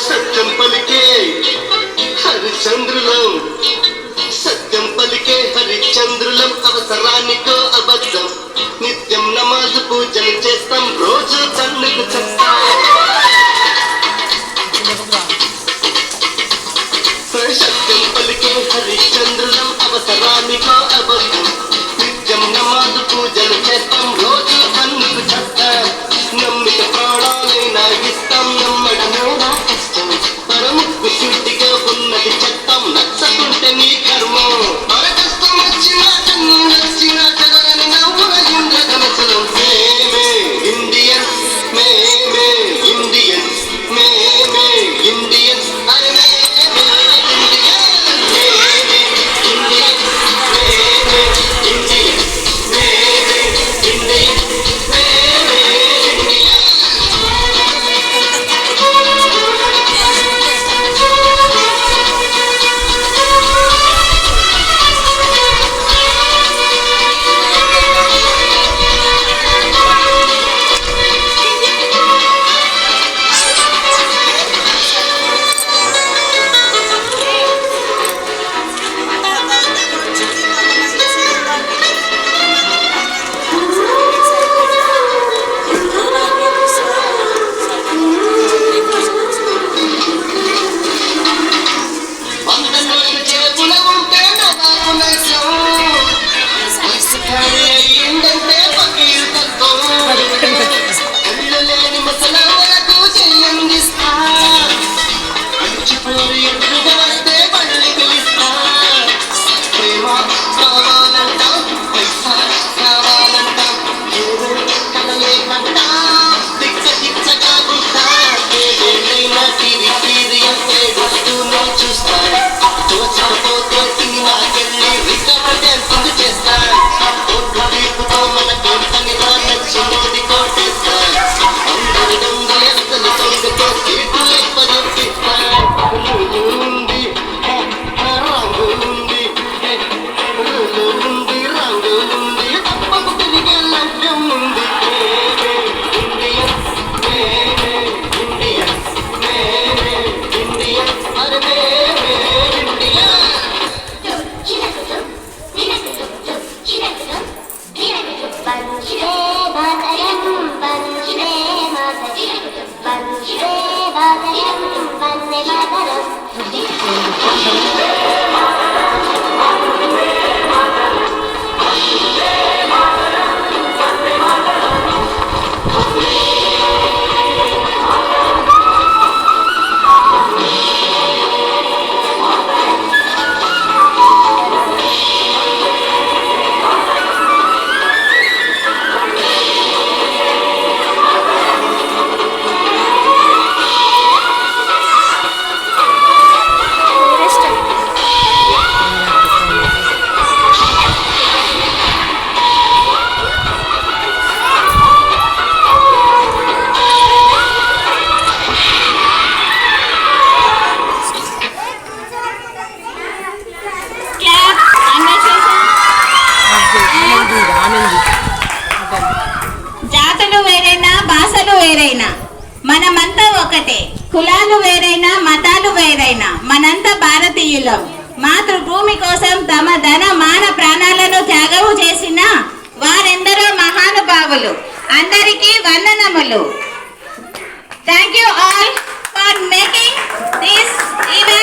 సత్యం పలికే హరిచంద్రులం, సత్యం పలికే హరిచంద్రులం, అవసరానికో అబద్ధం, నిత్యం నమాజు పూజలు చేస్తాం, రోజు కన్నుకు చెప్తాం. సత్యం పలికే హరిచంద్రులం, అవసరానికో అబద్ధం, నిత్యం నమాజు పూజలు చేస్తాం, రోజు కన్నుకు చెప్తాం. నమ్మిక ప్రాణాలైనా ఇస్తాం, నమ్మడమేనా కష్టం, పరముక్కు శుద్ధిగా ఉన్నది చట్టం, నచ్చకుంటే నీ కర్మం. మన కష్టం వచ్చినా కన్నీ నచ్చినా చదరని నవ్వుల ఇంద్రధనసులం. మేమే ఇండియన్స్, మేమే ఇండియన్స్, మేమే ఇండియన్స్, అరే మేమే ఇండియన్స్, మేమే ఇండియన్స్, మేమే ఇండియన్స్, మేమే ఇండియన్స్, మేమే ఇండియన్స్. జాతులు వేరైనా, భాషలు వేరైనా, మనమంతా ఒకటే. కులాలు వేరైనా, మతాలు వేరైనా, మనంతా భారతీయులం. మాతృభూమి కోసం తమ ధన మాన ప్రాణాలను త్యాగము చేసిన వారెందరో మహానుభావులు. అందరికీ వందనములు. Thank you all for making this event.